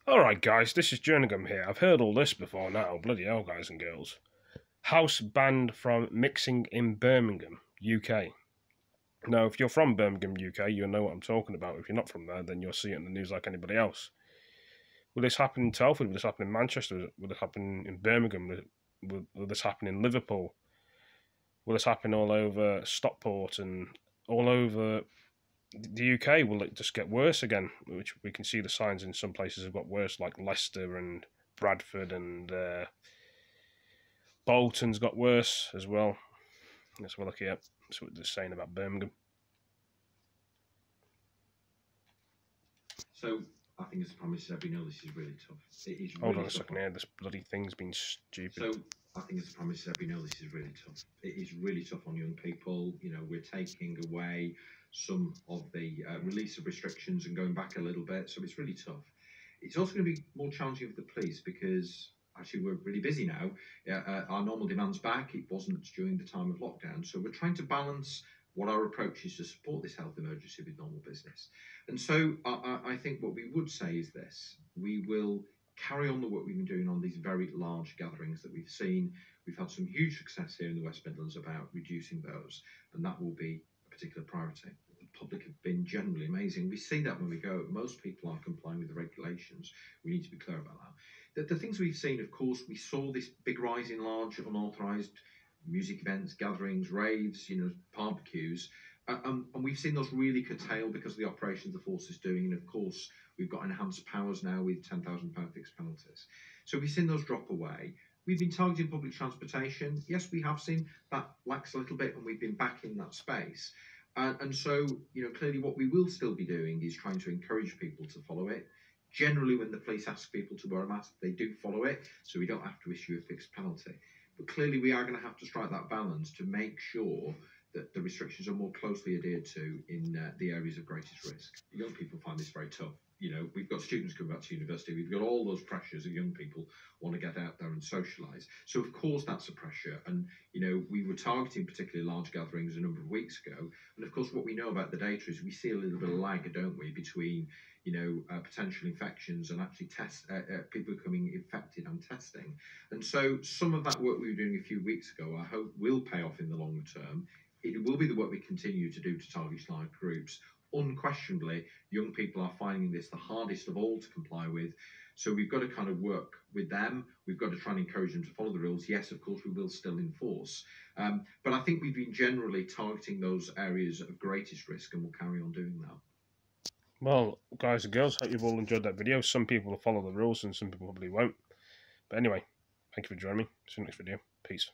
Alright guys, this is jerninhgam here. I've heard all this before now, bloody hell guys and girls. House banned from mixing in Birmingham, UK. Now if you're from Birmingham, UK, you'll know what I'm talking about. If you're not from there, then you'll see it in the news like anybody else. Will this happen in Telford? Will this happen in Manchester? Will this happen in Birmingham? Will this happen in Liverpool? Will this happen all over Stockport and all over the UK? Will it just get worse again? Which we can see the signs in some places have got worse, like Leicester and Bradford, and Bolton's got worse as well. Let's have a look here. That's what they're saying about Birmingham. So I think, as I promised, we know this is really tough. It is. Hold really on a second here. This bloody thing's been stupid. So I think, as I promised, we know this is really tough. It is really tough on young people. You know, we're taking away some of the release of restrictions and going back a little bit. So it's really tough. It's also going to be more challenging for the police because actually we're really busy now. Our normal demand's back. It wasn't during the time of lockdown. So we're trying to balance what our approach is to support this health emergency with normal business. And so I think what we would say is this: we will carry on the work we've been doing on these very large gatherings that we've seen. We've had some huge success here in the West Midlands about reducing those, and that will be a particular priority. The public have been generally amazing. We see that when we go. Most people are complying with the regulations. We need to be clear about that. The things we've seen, of course, we saw this big rise in large unauthorised music events, gatherings, raves, barbecues. And we've seen those really curtailed because of the operations the force is doing. And of course, we've got enhanced powers now with £10,000 fixed penalties. So we've seen those drop away. We've been targeting public transportation. Yes, we have seen that lax a little bit, and we've been back in that space. And so, clearly what we will still be doing is trying to encourage people to follow it. Generally, when the police ask people to wear a mask, they do follow it, so we don't have to issue a fixed penalty. But clearly, we are going to have to strike that balance to make sure that the restrictions are more closely adhered to in the areas of greatest risk. Young people find this very tough. We've got students coming back to university. We've got all those pressures of young people want to get out there and socialise. So, of course, that's a pressure. And, we were targeting particularly large gatherings a number of weeks ago. And, of course, what we know about the data is we see a little bit of lag, don't we, between potential infections and actually people becoming infected and testing. And so some of that work we were doing a few weeks ago, I hope will pay off in the longer term. It will be the work we continue to do to target large groups. Unquestionably, young people are finding this the hardest of all to comply with. So we've got to kind of work with them. We've got to try and encourage them to follow the rules. Yes, of course, we will still enforce. But I think we've been generally targeting those areas of greatest risk, and we'll carry on doing that. Well, guys and girls, hope you've all enjoyed that video. Some people will follow the rules and some people probably won't. But anyway, thank you for joining me. See you next video. Peace.